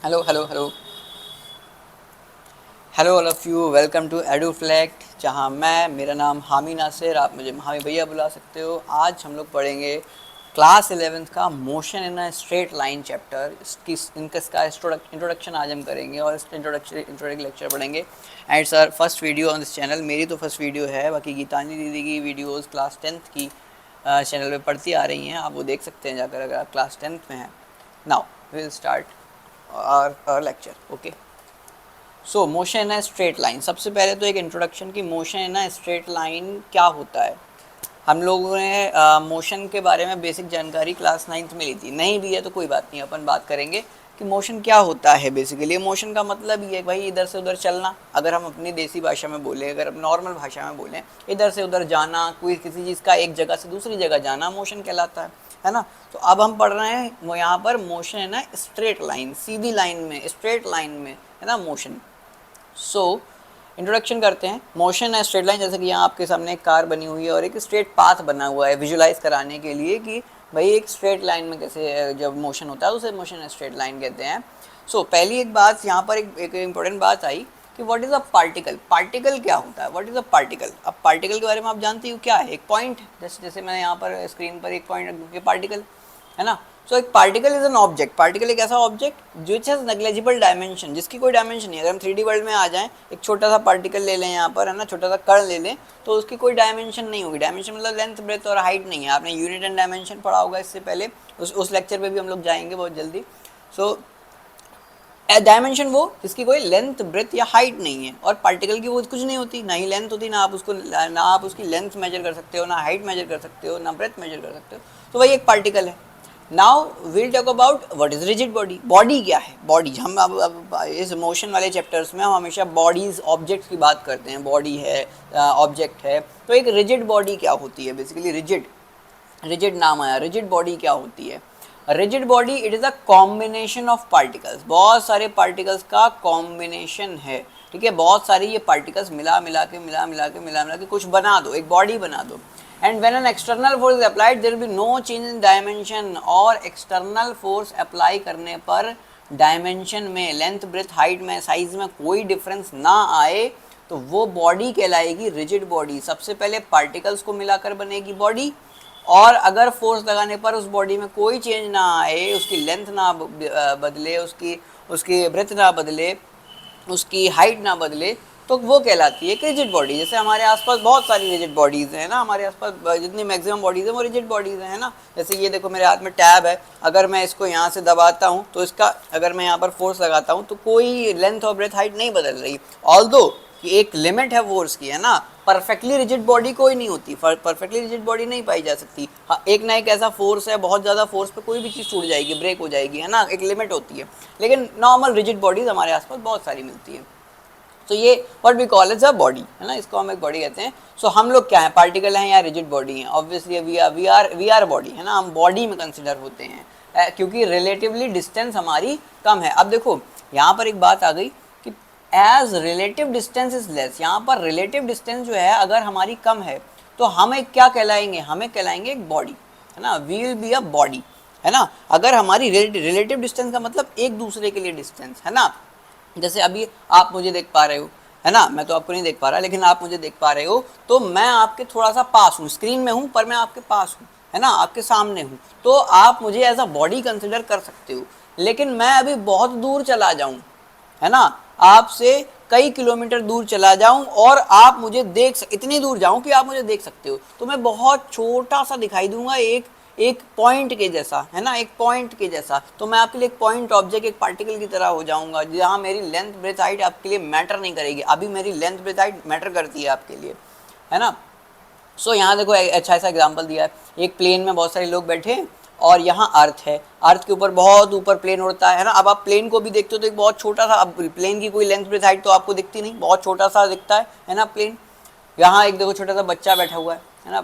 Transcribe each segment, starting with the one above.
Hello hello hello hello all of you, welcome to Eduflect. जहाँ मेरा नाम हामी नासिर, आप मुझे हामी भैया बुला सकते हो। आज हम लोग पढ़ेंगे क्लास 11th का motion in a straight line chapter. इसका इंट्रोडक्शन आज हम करेंगे और इस इंट्रोडक्शन लेक्चर पढ़ेंगे। And sir first video on this channel, मेरी तो फर्स्ट वीडियो है, बाकी गीतांजलि दीदी की वीडियोज़ क्लास 10th की चैनल पे पढ़ती आ रही हैं, आप वो देख सकते हैं जाकर अगर आप क्लास 10th में हैं। Now will start our lecture. Okay, so motion in a straight line. सबसे पहले तो एक इंट्रोडक्शन की motion in a straight line क्या होता है। हम लोगों ने मोशन के बारे में बेसिक जानकारी क्लास 9th में ली थी, नहीं भी है तो कोई बात नहीं, अपन बात करेंगे कि मोशन क्या होता है। बेसिकली मोशन का मतलब ये है भाई इधर से उधर चलना। अगर हम अपनी देसी भाषा में बोलें, अगर हम नॉर्मल भाषा में बोलें, इधर से उधर जाना, कोई किसी चीज़ का एक जगह से दूसरी जगह जाना मोशन कहलाता है ना। तो अब हम पढ़ रहे हैं वो यहाँ पर मोशन है ना स्ट्रेट लाइन, सीधी लाइन में, स्ट्रेट लाइन में, है ना मोशन। सो इंट्रोडक्शन करते हैं। मोशन है स्ट्रेट लाइन, जैसे कि यहाँ आपके सामने एक कार बनी हुई है और एक स्ट्रेट पाथ बना हुआ है, विजुलाइज कराने के लिए कि भाई एक स्ट्रेट लाइन में कैसे जब मोशन होता है उसे मोशन स्ट्रेट लाइन कहते हैं। सो पहली एक बात यहाँ पर एक इम्पोर्टेंट बात आई कि what is a particle. Particle क्या होता है, व्हाट इज़ अ पार्टिकल। अब पार्टिकल के बारे में आप जानती हो क्या है, एक पॉइंट, जैसे मैंने यहाँ पर स्क्रीन पर एक पॉइंट रख दूँ, पार्टिकल है ना। सो एक particle is an object. Particle एक ऐसा ऑब्जेक्ट जो हैज नेग्लिजिबल डायमेंशन, जिसकी कोई डायमेंशन नहीं है। अगर हम 3D वर्ल्ड में आ जाएं, एक छोटा सा पार्टिकल ले लें यहाँ पर, है ना, छोटा सा कण ले लें, तो उसकी कोई डायमेंशन नहीं होगी। डायमेंशन मतलब लेंथ, ब्रेथ और हाइट नहीं है। आपने यूनिट एंड डायमेंशन पढ़ा होगा इससे पहले, उस लेक्चर पे भी हम लोग जाएंगे बहुत जल्दी। सो डायमेंशन वो जिसकी कोई लेंथ, ब्रेथ या हाइट नहीं है। और पार्टिकल की वो कुछ नहीं होती, ना ही लेंथ होती, ना आप उसकी लेंथ मेजर कर सकते हो, ना हाइट मेजर कर सकते हो, ना ब्रेथ मेजर कर सकते हो। तो वही एक पार्टिकल है। Now will talk about what is rigid body. Body क्या है, बॉडी। हम अब इस मोशन वाले चैप्टर्स में हम हमेशा बॉडीज, ऑब्जेक्ट्स की बात करते हैं। बॉडी है, ऑब्जेक्ट है। तो एक रिजिड बॉडी क्या होती है, बेसिकली रिजिड, रिजिड नाम आया, रिजिड बॉडी क्या होती है। Rigid body it is a combination of particles, बहुत सारे पार्टिकल्स का कॉम्बिनेशन है। ठीक है, बहुत सारी ये पार्टिकल्स मिला मिला के कुछ बना दो, एक बॉडी बना दो। And when an external force is applied there will be no change in dimension. और एक्सटर्नल फोर्स अप्लाई करने पर डायमेंशन में, लेंथ, ब्रेथ, हाइट में, साइज में कोई डिफरेंस ना आए तो वो बॉडी कहलाएगी रिजिड बॉडी। सबसे पहले पार्टिकल्स को मिलाकर बनेगी बॉडी, और अगर फोर्स लगाने पर उस बॉडी में कोई चेंज ना आए, उसकी लेंथ ना बदले, उसकी उसकी ब्रेथ ना बदले, उसकी हाइट ना बदले, तो वो कहलाती है रिजिड बॉडी। जैसे हमारे आसपास बहुत सारी रिजिड बॉडीज़ हैं ना, हमारे आसपास जितनी मैक्सिमम बॉडीज़ हैं वो रिजिड बॉडीज़ हैं, है ना। जैसे ये देखो मेरे हाथ में टैब है, अगर मैं इसको यहाँ से दबाता हूँ तो इसका, अगर मैं यहाँ पर फोर्स लगाता हूँ तो कोई लेंथ और ब्रेथ हाइट नहीं बदल रही। ऑल्दो कि एक लिमिट है फोर्स की, है ना। परफेक्टली रिजिड बॉडी कोई नहीं होती, परफेक्टली रिजिड बॉडी नहीं पाई जा सकती। हाँ, एक ना एक ऐसा फोर्स है, बहुत ज़्यादा फोर्स पे कोई भी चीज़ टूट जाएगी, ब्रेक हो जाएगी, है ना, एक लिमिट होती है। लेकिन नॉर्मल रिजिड बॉडीज हमारे आसपास बहुत सारी मिलती है। तो ये what we call as a body, है ना, इसको हम एक बॉडी कहते हैं। सो हम लोग क्या है, पार्टिकल हैं या रिजिड बॉडी हैं। ऑब्वियसली वी आर बॉडी, है ना, हम बॉडी में कंसिडर होते हैं, क्योंकि रिलेटिवली डिस्टेंस हमारी कम है। अब देखो यहाँ पर एक बात आ गई कि as relative distance is less. यहाँ पर रिलेटिव डिस्टेंस जो है अगर हमारी कम है तो हम एक क्या कहलाएंगे, हमें कहलाएंगे एक बॉडी, है ना। We will be a body, है ना। अगर हमारी रिलेटिव डिस्टेंस का मतलब एक दूसरे के लिए डिस्टेंस, है ना। जैसे अभी आप मुझे देख पा रहे हो, है ना, मैं तो आपको नहीं देख पा रहा, लेकिन आप मुझे देख पा रहे हो, तो मैं आपके थोड़ा सा पास हूँ, स्क्रीन में हूँ पर मैं आपके पास हूँ, है ना, आपके सामने हूँ। तो आप मुझे एज अ बॉडी कंसिडर कर सकते हो। लेकिन मैं अभी बहुत दूर चला जाऊँ, है ना, आपसे कई किलोमीटर दूर चला जाऊं और आप मुझे इतनी दूर जाऊं कि आप मुझे देख सकते हो, तो मैं बहुत छोटा सा दिखाई दूंगा, एक एक पॉइंट के जैसा, है ना, एक पॉइंट के जैसा। तो मैं आपके लिए एक पॉइंट ऑब्जेक्ट, एक पार्टिकल की तरह हो जाऊंगा, जहां मेरी लेंथ, ब्रेथ, हाइट आपके लिए मैटर नहीं करेगी। अभी मेरी लेंथ, ब्रेथ, हाइट मैटर करती है आपके लिए, है ना। सो यहाँ देखो अच्छा ऐसा एग्जाम्पल दिया है, एक प्लेन में बहुत सारे लोग बैठे हैं और यहाँ अर्थ है, अर्थ के ऊपर बहुत ऊपर प्लेन उड़ता है ना। अब आप प्लेन को भी देखते हो तो एक बहुत छोटा सा, अब प्लेन की कोई लेंथ ब्रेथ हाइट तो आपको दिखती नहीं, बहुत छोटा सा दिखता है ना प्लेन। यहाँ एक देखो छोटा सा बच्चा बैठा हुआ है ना,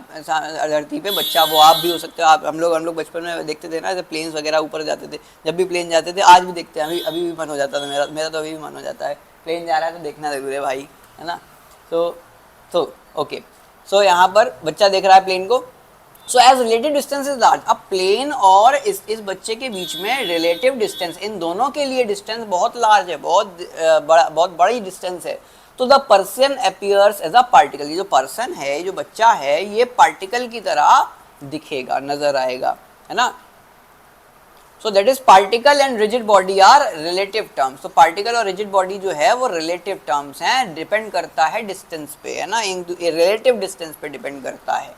धरती पे बच्चा, वो आप भी हो सकते हो। आप हम लोग बचपन में देखते थे ना, जब प्लेन्स वगैरह ऊपर जाते थे, जब भी प्लेन जाते थे, आज भी देखते हैं, अभी अभी भी मन हो जाता था, मेरा तो अभी भी मन हो जाता है, प्लेन जा रहा है तो देखना जरूर है भाई, है ना। तो ओके, सो यहाँ पर बच्चा देख रहा है प्लेन को, so as relative distance is large, अब प्लेन और इस बच्चे के बीच में रिलेटिव डिस्टेंस, इन दोनों के लिए डिस्टेंस बहुत लार्ज है, बहुत बड़ी डिस्टेंस है। तो the person appears as a particle, ये जो पर्सन है, जो बच्चा है, ये पार्टिकल की तरह दिखेगा, नजर आएगा, है ना। So that is particle and rigid body are relative terms. तो पार्टिकल और रिजिड बॉडी जो है वो रिलेटिव टर्म्स हैं, डिपेंड करता है डिस्टेंस पे, है ना, रिलेटिव डिस्टेंस पे डिपेंड करता है।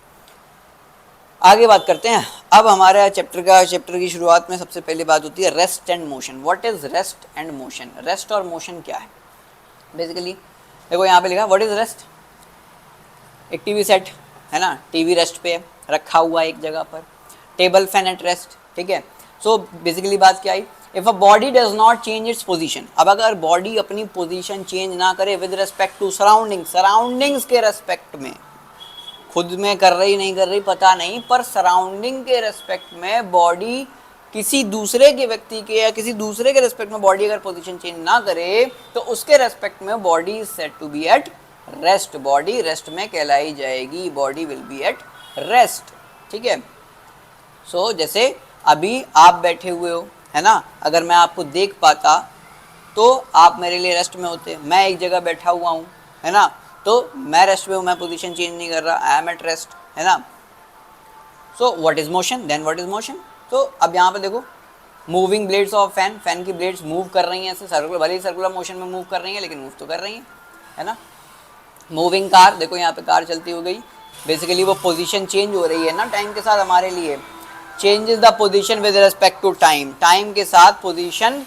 आगे बात करते हैं। अब हमारे चैप्टर की शुरुआत में सबसे पहले बात होती है rest and motion. What is rest and motion? Rest और मोशन क्या है? बेसिकली देखो यहाँ पे लिखा व्हाट इज रेस्ट, एक टीवी सेट है ना, टीवी रेस्ट पे रखा हुआ एक जगह पर, टेबल फैन एट रेस्ट, ठीक है। सो बेसिकली बात क्या आई, if a body does not change its position, अब अगर बॉडी अपनी पोजीशन चेंज ना करे विद रिस्पेक्ट टू सराउंडिंग्स के रेस्पेक्ट में, खुद में कर रही नहीं कर रही पता नहीं, पर सराउंडिंग के रेस्पेक्ट में बॉडी किसी दूसरे के व्यक्ति के या किसी दूसरे के रेस्पेक्ट में बॉडी अगर पोजीशन चेंज ना करे तो उसके रेस्पेक्ट में body is said to be at rest, body rest में कहलाई जाएगी, body will be at rest, ठीक है। सो जैसे अभी आप बैठे हुए हो, है ना, अगर मैं आपको देख पाता तो आप मेरे लिए रेस्ट में होते, मैं एक जगह बैठा हुआ हूँ, है ना, तो मैं रेस्ट में हूँ, मैं पोजीशन चेंज नहीं कर रहा, आई एम एट रेस्ट, है ना। So what is motion, then what is motion? तो अब यहाँ पे देखो moving blades of fan, fan की ब्लेड्स मूव कर रही हैं ऐसे सर्कुलर, भले ही सर्कुलर मोशन में मूव कर रही हैं लेकिन मूव तो कर रही हैं, है ना। मूविंग कार, देखो यहाँ पे कार चलती हो गई, बेसिकली वो पोजीशन चेंज हो रही है ना टाइम के साथ हमारे लिए, changes the position with respect to time, time के साथ पोजीशन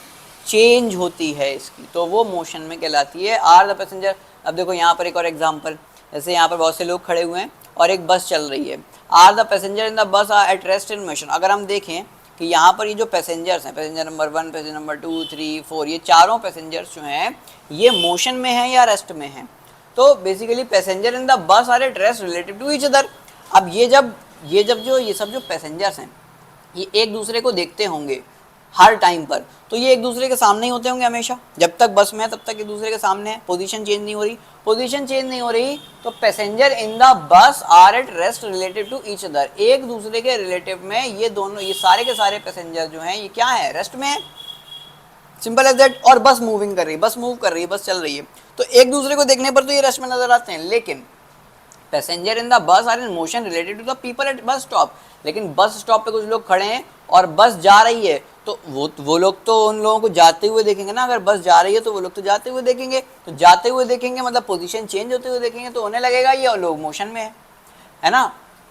चेंज होती है इसकी, तो वो मोशन में कहलाती है। आर द पैसेंजर, अब देखो यहाँ पर एक और एग्जांपल, जैसे यहाँ पर बहुत से लोग खड़े हुए हैं और एक बस चल रही है, are the passenger in the bus are at rest in motion. अगर हम देखें कि यहाँ पर ये जो पैसेंजर्स हैं, पैसेंजर नंबर 1, पैसेंजर नंबर 2, 3, 4, ये चारों पैसेंजर्स जो हैं ये मोशन में हैं या रेस्ट में हैं? तो basically passenger in the bus are at rest relative to each other. अब ये सब जो पैसेंजर्स हैं ये एक दूसरे को देखते होंगे हर टाइम पर, तो ये एक दूसरे के सामने ही होते होंगे हमेशा, जब तक बस में है तब तक एक दूसरे के सामने है, पोजीशन चेंज नहीं हो रही, पोजीशन चेंज नहीं हो रही तो passenger in the bus are at rest relative to each other, एक दूसरे के रिलेटिव में ये दोनों, ये सारे के सारे पैसेंजर जो हैं ये क्या है, रेस्ट में है, सिंपल एज दैट। और बस मूविंग कर रही है, बस मूव कर रही है, बस चल रही है, तो एक दूसरे को देखने पर तो ये रेस्ट में नजर आते हैं, लेकिन passenger in the bus are in motion related to the people at bus stop, लेकिन बस स्टॉप पे कुछ लोग खड़े हैं और बस जा रही है, तो वो लोग तो उन लोगों को जाते हुए देखेंगे ना, अगर बस जा रही है तो वो लोग तो जाते हुए देखेंगे, तो जाते हुए देखेंगे मतलब पोजीशन चेंज होते हुए देखेंगे, तो उन्हें लगेगा ये लोग मोशन में है ना।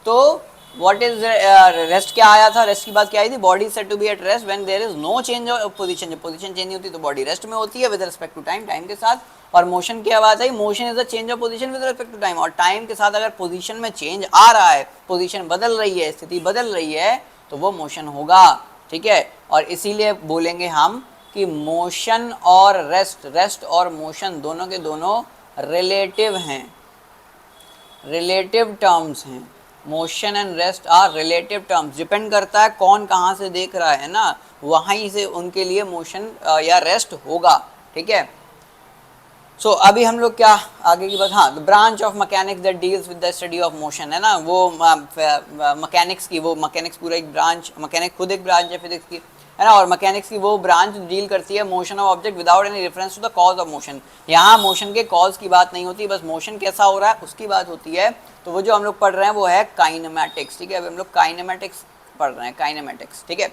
तो व्हाट इज रेस्ट क्या आया था, रेस्ट की बात क्या आई थी, body said to be at rest when there is no change of position, जब पोजीशन चेंज नहीं होती तो बॉडी रेस्ट में होती है with respect to time, time के साथ। और मोशन की बात आई, motion is the change of position with respect to time, और टाइम के साथ अगर पोजीशन में चेंज आ रहा है, पोजीशन बदल रही है, स्थिति बदल रही है, तो वो मोशन होगा, ठीक है। और इसीलिए बोलेंगे हम कि मोशन और रेस्ट और मोशन दोनों के दोनों रिलेटिव हैं, रिलेटिव टर्म्स हैं, motion and rest are relative terms, depend करता है कौन कहाँ से देख रहा है ना, वहीं से उनके लिए मोशन या रेस्ट होगा, ठीक है। सो अभी हम लोग क्या आगे की बात, हाँ, the branch of mechanics that deals with the study of motion, है ना, वो मैकेनिक्स की, वो मैकेनिक्स पूरा एक ब्रांच, मैकेनिक्स खुद एक ब्रांच है फिजिक्स की, है ना, और मैकेनिक्स की वो ब्रांच डील करती है motion of object without any reference to the cause of motion. यहाँ मोशन के कॉज की बात नहीं होती, बस मोशन कैसा हो रहा है उसकी बात होती है। तो वो जो हम लोग पढ़ रहे हैं वो है काइनेमैटिक्स, ठीक है, अभी हम लोग काइनेमैटिक्स पढ़ रहे हैं, काइनेमैटिक्स, ठीक है।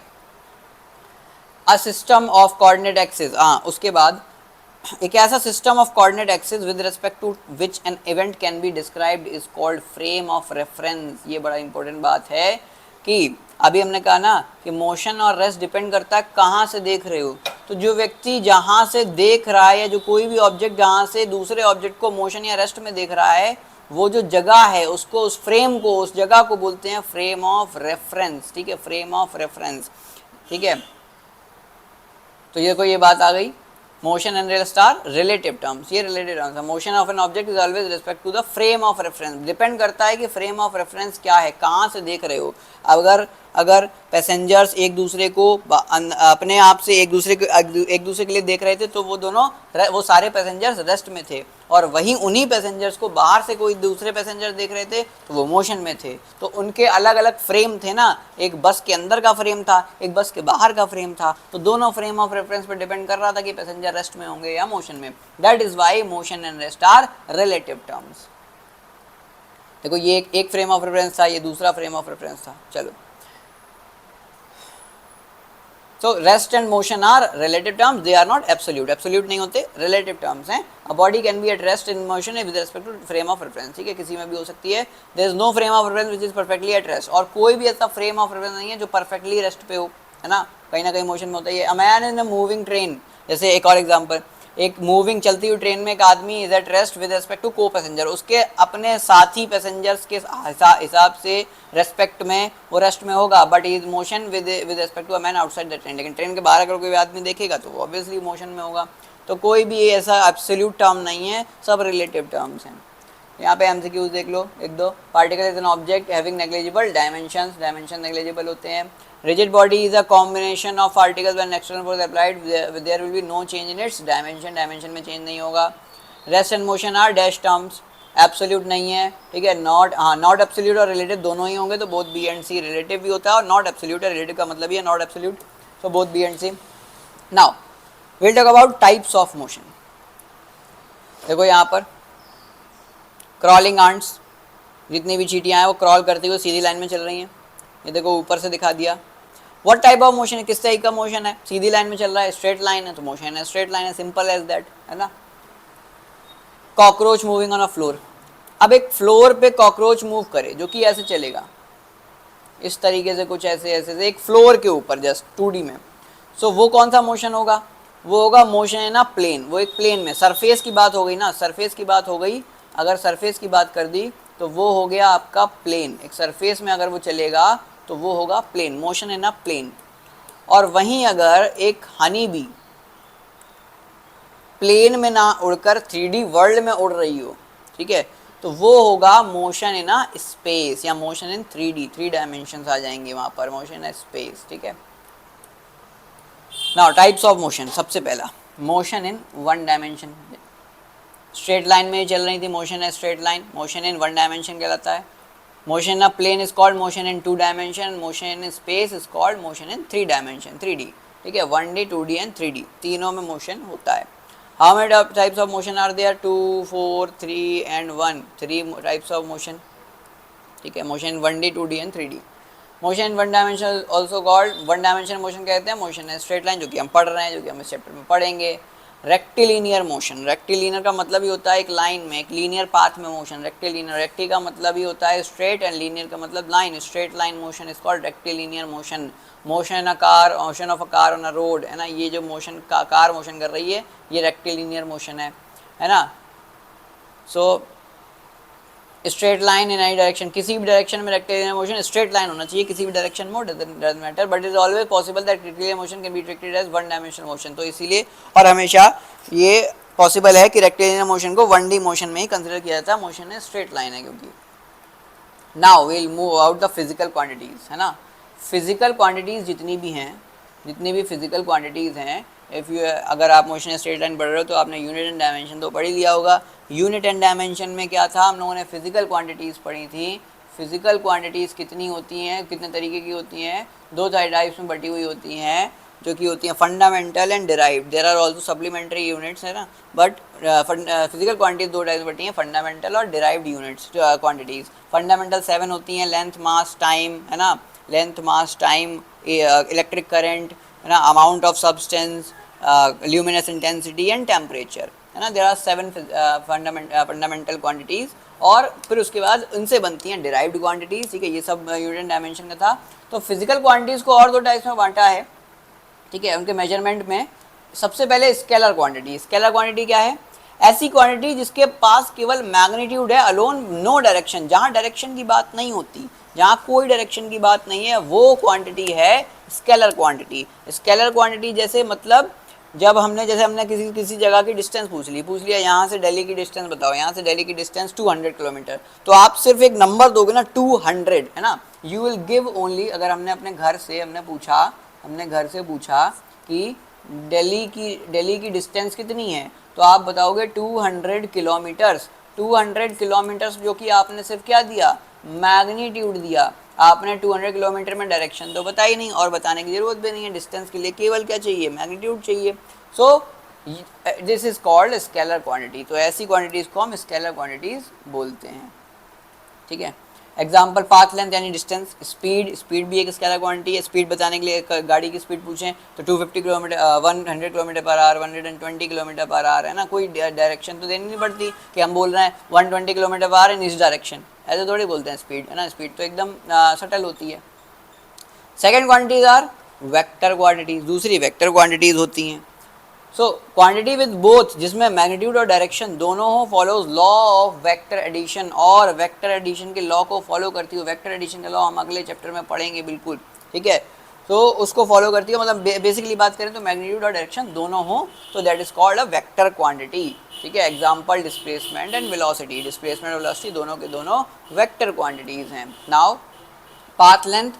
A system of coordinate axis, हाँ, उसके बाद एक ऐसा system of coordinate axis with respect to which an event can be described is called frame of reference. ये बड़ा इंपॉर्टेंट बात है कि अभी हमने कहा ना कि मोशन और रेस्ट डिपेंड करता है कहाँ से देख रहे हो, तो जो व्यक्ति जहाँ से देख रहा है या जो कोई भी ऑब्जेक्ट जहाँ से दूसरे ऑब्जेक्ट को मोशन या रेस्ट में देख रहा है, वो जो जगह है उसको, उस फ्रेम को, उस जगह को बोलते हैं फ्रेम ऑफ रेफरेंस, ठीक है, फ्रेम ऑफ रेफरेंस, ठीक है। तो ये कोई ये बात आ गई, motion and rest are relative terms, ये रिलेटिव टर्म्स है। Motion of an object is always respect to the frame of reference, depend करता है कि फ्रेम ऑफ रेफरेंस क्या है, कहाँ से देख रहे हो। अगर अगर पैसेंजर्स एक दूसरे को अपने आप से एक दूसरे के लिए देख रहे थे तो वो सारे पैसेंजर्स रेस्ट में थे, और वहीं उन्हीं पैसेंजर्स को बाहर से कोई दूसरे पैसेंजर देख रहे थे तो वो मोशन में थे। तो उनके अलग अलग फ्रेम थे ना, एक बस के अंदर का फ्रेम था, एक बस के बाहर का फ्रेम था, तो दोनों फ्रेम ऑफ रेफरेंस पर डिपेंड कर रहा था कि पैसेंजर रेस्ट में होंगे या मोशन में। That is why motion and rest are relative terms. देखो ये एक फ्रेम ऑफ रेफरेंस था, ये दूसरा फ्रेम ऑफ रेफरेंस था। चलो, so rest and motion are relative terms, they are not absolute, absolute नहीं होते, relative terms हैं। a body can be at rest in motion with respect to frame of reference, ठीक है, किसी में भी हो सकती है। there is no frame of reference which is perfectly at rest, और कोई भी ऐसा frame of reference नहीं है जो perfectly rest पे हो, है ना, कहीं ना कहीं मोशन में होता है। a man in a moving train, जैसे एक और एग्जांपल, एक मूविंग चलती हुई ट्रेन में एक आदमी is at rest with respect to co-passenger, उसके अपने साथी पैसेंजर्स के हिसाब से रेस्पेक्ट में वो रेस्ट में होगा, but is motion with respect to a man outside the train. लेकिन ट्रेन के बाहर अगर कोई आदमी देखेगा तो वो ऑब्वियसली मोशन में होगा। तो कोई भी ऐसा एब्सोल्यूट टर्म नहीं है, सब रिलेटिव टर्म्स हैं। यहाँ पे एमसीक्यूज देख लो, एक दो। Particle is an object having negligible dimensions, dimension negligible होते हैं। Rigid body is a combination of particles when external force applied, there will be no change in its dimension, dimension में change नहीं होगा। Rest and motion are dash terms, absolute नहीं है, ठीक है, not absolute और relative दोनों ही होंगे, तो both B and C relative भी होता है, और not absolute और relative का मतलब ही है not absolute, so both B and C। Now we'll talk about types of motion। देखो यहाँ पर crawling ants, जितनी भी चींटियाँ हैं वो क्रॉल करती हुई सीधी लाइन में चल रही हैं, ये देखो ऊपर से दिखा दिया। व्हाट टाइप ऑफ मोशन है, किस टाइप का मोशन है, सीधी लाइन में चल रहा है, स्ट्रेट लाइन है तो मोशन है स्ट्रेट लाइन है, सिंपल एज दैट, है ना। Cockroach moving on a floor, अब एक फ्लोर पे कॉकरोच मूव करे जो कि ऐसे चलेगा, इस तरीके से कुछ ऐसे ऐसे एक फ्लोर के ऊपर जस्ट 2D में, सो वो कौन सा मोशन होगा, वो होगा मोशन है ना प्लेन, वो एक प्लेन में, सरफेस की बात हो गई ना, सरफेस की बात हो गई, अगर सरफेस की बात कर दी तो वो हो गया आपका प्लेन, एक सरफेस में अगर वो चलेगा तो वो होगा प्लेन, मोशन है ना प्लेन। और वहीं अगर एक हनी बी प्लेन में ना उड़कर 3D वर्ल्ड में उड़ रही हो, ठीक है, तो वो होगा मोशन इन अ स्पेस या मोशन इन 3D, 3 डायमेंशंस आ जाएंगे वहां पर, मोशन इन स्पेस, ठीक है। नाउ टाइप्स ऑफ मोशन, सबसे पहला motion in 1 dimension, straight line में चल रही थी, मोशन है straight line, motion in 1 dimension कहलाता है। Motion in a plane is called motion in 2 dimension, motion in space is called motion in 3 dimension, 3D, ठीक है, 1D 2D एंड 3D, तीनों में मोशन होता है। How many types of motion are there, 2 4 3 and 1, 3 types of motion, ठीक है, motion in 1D 2D and 3D। Motion in 1 dimension also called, 1 dimension motion कहते हैं मोशन है स्ट्रेट लाइन, जो कि हम पढ़ रहे हैं, जो कि हम इस चैप्टर में पढ़ेंगे। रेक्टिलिनियर मोशन, रेक्टिलिनियर का मतलब ही होता है एक लाइन में, एक लीनियर पाथ में मोशन, रेक्टिलिनियर, रेक्टी का मतलब ही होता है स्ट्रेट एंड लीनियर का मतलब line, straight line motion is called rectilinear motion. Motion a car, motion of a car on a road, है ना, ये जो मोशन कार मोशन कर रही है ये रेक्टिलिनियर मोशन है ना। So straight line in any direction, किसी भी डायरेक्शन में रेक्टिलिनियर मोशन स्ट्रेट लाइन होना चाहिए, किसी भी डायरेक्शन में, doesn't matter, but is always possible that rectilinear motion can be treated as 1 dimensional motion, तो इसीलिए और हमेशा ये पॉसिबल है कि रेक्टिलिनियर मोशन को 1D मोशन में ही कंसिडर किया जाता है, मोशन है स्ट्रेट लाइन है क्योंकि। Now will move out the physical quantities, है ना, फिजिकल क्वांटिटीज जितनी भी हैं, जितनी भी फिजिकल क्वांटिटीज़ हैं, इफ़ यू, अगर आप मोशन स्ट्रेट लाइन पढ़ रहे हो तो आपने यूनिट एंड डायमेंशन तो पढ़ ही लिया होगा। यूनिट एंड डायमेंशन में क्या था, हम लोगों ने फिजिकल क्वांटिटीज़ पढ़ी थी। फिजिकल क्वांटिटीज़ कितनी होती हैं, कितने तरीके की होती हैं, 2 टाइप्स में बटी हुई होती हैं, जो कि होती हैं fundamental and derived, there are also supplementary units, है ना, बट फिजिकल क्वांटिटीज 2 टाइप्स में बटी हैं, फंडामेंटल और डिराइव्ड यूनिट्स क्वांटिटीज़। फंडामेंटल 7 होती हैं, लेंथ मास टाइम, है ना, length mass time, electric current, है ना, amount of substance, luminous intensity and temperature, है ना, देयर आर 7 फंडामेंटल क्वांटिटीज़, और फिर उसके बाद उनसे बनती हैं डिराइव्ड क्वांटिटीज़, ठीक है, ये सब यूनिट एंड डायमेंशन का था। तो फिजिकल क्वांटिटीज़ को और 2 टाइप्स में बांटा है, ठीक है, उनके मेजरमेंट में। सबसे पहले स्केलर क्वांटिटी, स्केलर क्वांटिटी क्या है, ऐसी क्वांटिटी जिसके पास केवल मैग्नीट्यूड है, अलोन नो डायरेक्शन, जहाँ डायरेक्शन की बात नहीं होती, जहाँ कोई डायरेक्शन की बात नहीं है, वो क्वांटिटी है स्केलर क्वांटिटी। स्केलर क्वांटिटी जैसे मतलब जब हमने जैसे हमने किसी किसी जगह की डिस्टेंस पूछ लिया यहाँ से दिल्ली की डिस्टेंस बताओ, यहाँ से दिल्ली की डिस्टेंस 200 किलोमीटर, तो आप सिर्फ एक नंबर दोगे ना 200, है ना, यू विल गिव ओनली, अगर हमने अपने घर से हमने पूछा कि दिल्ली की डिस्टेंस कितनी है, तो आप बताओगे 200 किलोमीटर्स। 200 किलोमीटर्स जो कि आपने सिर्फ क्या दिया, मैग्नीट्यूड दिया, आपने 200 किलोमीटर में डायरेक्शन तो बताई नहीं, और बताने की जरूरत भी नहीं है, डिस्टेंस के लिए केवल क्या चाहिए, मैग्नीट्यूड चाहिए। So this is called scalar quantity. तो ऐसी क्वांटिटीज को हम स्केलर क्वांटिटीज बोलते हैं, ठीक है। एग्जाम्पल पाथ लेंथ यानी डिस्टेंस, स्पीड भी एक स्केलर क्वांटिटी है। स्पीड बताने के लिए गाड़ी की स्पीड पूछें तो 250 kilometre 100 kilometre per hour, 120 kilometre per hour, है ना, कोई डायरेक्शन तो देनी नहीं पड़ती कि हम बोल रहे हैं 120 किलोमीटर पर आवर इन इस डायरेक्शन, ऐसे थोड़ी बोलते हैं स्पीड, है ना, स्पीड तो एकदम सटल होती है। Second quantities are vector quantities, दूसरी वेक्टर क्वांटिटीज होती हैं। सो क्वांटिटी विद बोथ, जिसमें मैग्नीट्यूड और डायरेक्शन दोनों हो, follows law of vector addition, और वेक्टर एडिशन के लॉ को फॉलो करती हो। वेक्टर एडिशन का लॉ हम अगले चैप्टर में पढ़ेंगे बिल्कुल, ठीक है। तो उसको फॉलो करती है, मतलब बेसिकली बात करें तो मैग्नीट्यूड और डायरेक्शन दोनों हो तो that is called a vector quantity, ठीक है। Example displacement and velocity, displacement और वेलोसिटी दोनों के दोनों वेक्टर क्वांटिटीज हैं। नाउ पाथ लेंथ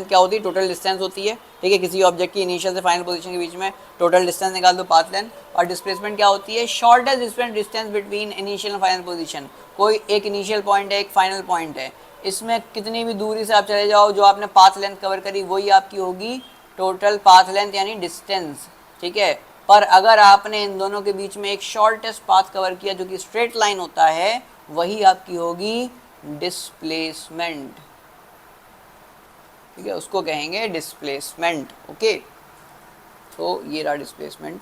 क्या होती है, टोटल डिस्टेंस होती है, ठीक है, किसी ऑब्जेक्ट की इनिशियल से फाइनल पोजीशन के बीच में टोटल डिस्टेंस निकाल दो, पाथ लेंथ। और डिस्प्लेसमेंट क्या होती है, shortest distance between initial and final position, कोई एक इनिशियल पॉइंट है, एक फाइनल पॉइंट है, इसमें कितनी भी दूरी से आप चले जाओ, जो आपने पाथ लेंथ कवर करी वही आपकी होगी टोटल पाथ लेंथ यानी डिस्टेंस, ठीक है। पर अगर आपने इन दोनों के बीच में एक शॉर्टेस्ट पाथ कवर किया जो कि स्ट्रेट लाइन होता है, वही आपकी होगी डिस्प्लेसमेंट, ठीक है, उसको कहेंगे डिस्प्लेसमेंट, ओके। तो ये रहा डिस्प्लेसमेंट।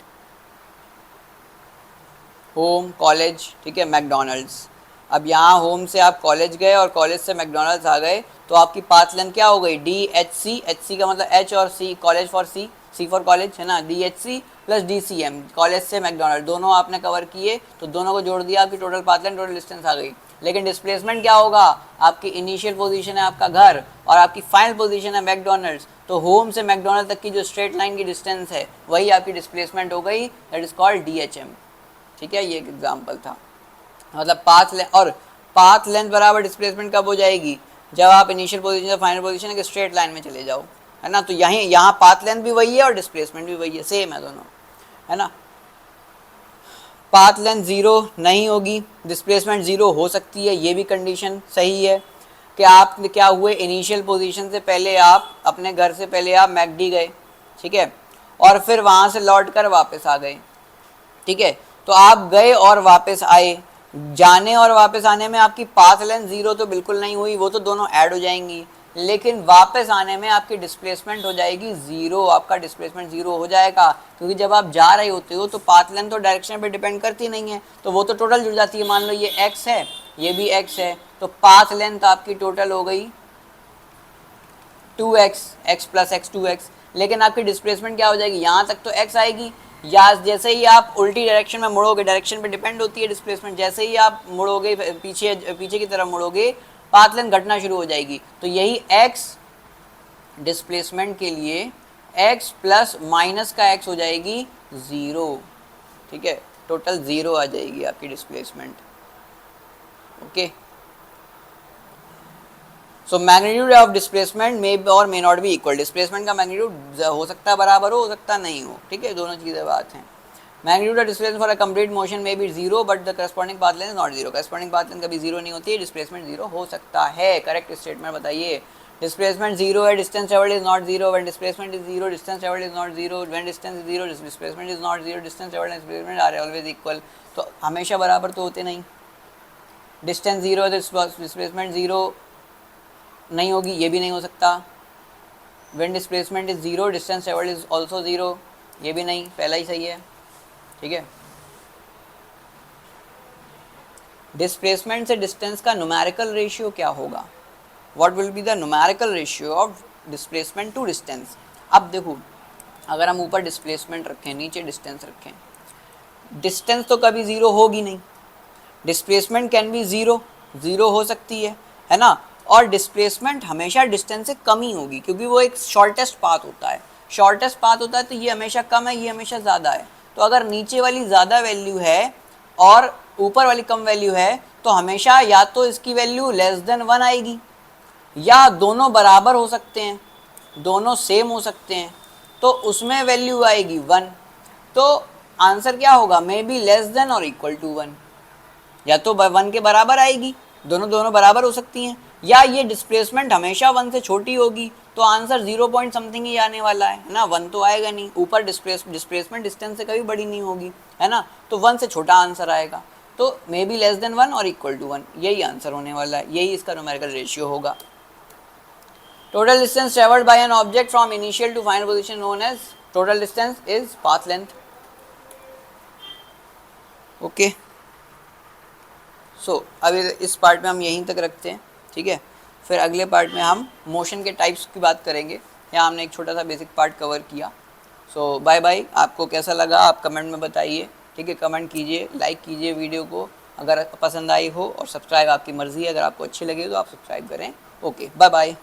होम, कॉलेज, ठीक है, मैकडॉनल्ड्स। अब यहाँ होम से आप कॉलेज गए और कॉलेज से मैकडॉनल्ड्स आ गए, तो आपकी पाथ लेंथ क्या हो गई, DHC, HC का मतलब H और C, college for C for college, है ना, DHC प्लस DCM, कॉलेज से मैकडॉनल्ड दोनों आपने कवर किए, तो दोनों को जोड़ दिया, आपकी total path length, total distance आ गई। लेकिन डिस्प्लेसमेंट क्या होगा, आपकी इनिशियल पोजीशन है आपका घर और आपकी फाइनल पोजीशन है मैकडॉनल्ड्स, तो होम से मैकडॉनल्ड तक की जो स्ट्रेट लाइन की डिस्टेंस है वही आपकी डिस्प्लेसमेंट हो गई, दैट इज कॉल्ड DHM, ठीक है। ये एक एग्जांपल था, मतलब पाथ लेंथ, और पाथ लेंथ बराबर डिस्प्लेसमेंट कब हो जाएगी, जब आप इनिशियल पोजीशन से फाइनल पोजीशन एक स्ट्रेट लाइन में चले जाओ, है ना। तो यहाँ पाथ लेंथ भी वही है और डिस्प्लेसमेंट भी वही है, सेम है दोनों, है ना। पाथ लेंथ जीरो नहीं होगी, डिस्प्लेसमेंट जीरो हो सकती है, ये भी कंडीशन सही है कि आप क्या हुए, इनिशियल पोजीशन से पहले आप अपने घर से पहले आप मैकडी गए, ठीक है, और फिर वहाँ से लौट कर वापस आ गए, ठीक है। तो आप गए और वापस आए, जाने और वापस आने में आपकी पाथ लेंथ जीरो तो बिल्कुल नहीं हुई, वो तो दोनों ऐड हो जाएंगी, लेकिन वापस आने में आपकी डिस्प्लेसमेंट हो जाएगी जीरो, आपका डिस्प्लेसमेंट जीरो हो जाएगा, क्योंकि जब आप जा रहे होते हो तो पाथ लेंथ तो डायरेक्शन पे डिपेंड करती नहीं है, तो वो तो टोटल जुड़ जाती है। मान लो ये x है, ये भी x है, तो पाथ लेंथ आपकी टोटल हो गई 2x, x plus x 2x, लेकिन आपकी डिस्प्लेसमेंट क्या हो जाएगी, यहाँ तक तो x आएगी, या जैसे ही आप उल्टी डायरेक्शन में मुड़ोगे, डायरेक्शन पे डिपेंड होती है डिस्प्लेसमेंट, जैसे ही आप मुड़ोगे पीछे की तरफ मुड़ोगे, पाथ लेंथ घटना शुरू हो जाएगी। तो यही x डिस्प्लेसमेंट के लिए x प्लस माइनस का x हो जाएगी ज़ीरो, ठीक है, टोटल ज़ीरो आ जाएगी आपकी displacement, okay. So magnitude of displacement may और may not be equal, displacement का मैग्नीट्यूड हो सकता है बराबर हो सकता नहीं हो, ठीक है, दोनों चीज़ें बात हैं। Magnitude of displacement for a complete motion may be zero but the corresponding path length not zero, corresponding path length कभी जीरो नहीं होती है, डिस्प्लेसमेंट जीरो हो सकता है। करेक्ट स्टेटमेंट बताइए, डिस्प्लेसमेंट जीरो है, distance travelled is not zero, when displacement is zero distance travelled is not zero, when distance is zero displacement is not zero, distance travelled and displacement are always equal, तो हमेशा बराबर तो होते नहीं, distance zero है तो displacement zero नहीं होगी, ये भी नहीं हो सकता। When displacement is zero distance travelled is also zero, ये भी नहीं, पहला ही सही है, ठीक है। डिस्प्लेसमेंट से डिस्टेंस का न्यूमेरिकल रेशियो क्या होगा, what will be the numerical ratio of displacement to distance. अब देखो, अगर हम ऊपर डिस्प्लेसमेंट रखें, नीचे डिस्टेंस रखें, डिस्टेंस तो कभी ज़ीरो होगी नहीं, displacement can be zero, zero हो सकती है ना, और डिस्प्लेसमेंट हमेशा डिस्टेंस से कम ही होगी, क्योंकि वो एक शॉर्टेस्ट पाथ होता है, शॉर्टेस्ट पाथ होता है, तो ये हमेशा कम है, ये हमेशा ज़्यादा है। तो अगर नीचे वाली ज़्यादा वैल्यू है और ऊपर वाली कम वैल्यू है तो हमेशा या तो इसकी वैल्यू लेस देन 1 आएगी या दोनों बराबर हो सकते हैं, दोनों सेम हो सकते हैं, तो उसमें वैल्यू आएगी 1। तो आंसर क्या होगा, मे बी लेस देन और इक्वल टू 1, या तो 1 के बराबर आएगी, दोनों बराबर हो सकती हैं, या ये डिस्प्लेसमेंट हमेशा 1 से छोटी होगी तो आंसर 0 पॉइंट समथिंग ही आने वाला है ना, 1 तो आएगा नहीं, ऊपर डिस्प्लेसमेंट डिस्टेंस से कभी बड़ी नहीं होगी, है ना, तो 1 से छोटा आंसर आएगा। तो मे बी लेस देन 1 और इक्वल टू 1, यही आंसर होने वाला है, यही इसका न्यूमेरिकल रेशियो होगा। Total distance travelled by an object from initial to final position known as total distance is path length. Okay, so अभी इस पार्ट में हम यहीं तक रखते हैं, ठीक है। फिर अगले पार्ट में हम मोशन के टाइप्स की बात करेंगे। यहाँ हमने एक छोटा सा बेसिक पार्ट कवर किया। सो बाय बाय, आपको कैसा लगा आप कमेंट में बताइए, ठीक है। कमेंट कीजिए, लाइक कीजिए वीडियो को अगर पसंद आई हो, और सब्सक्राइब आपकी मर्ज़ी है, अगर आपको अच्छी लगे तो आप सब्सक्राइब करें। Okay, bye bye.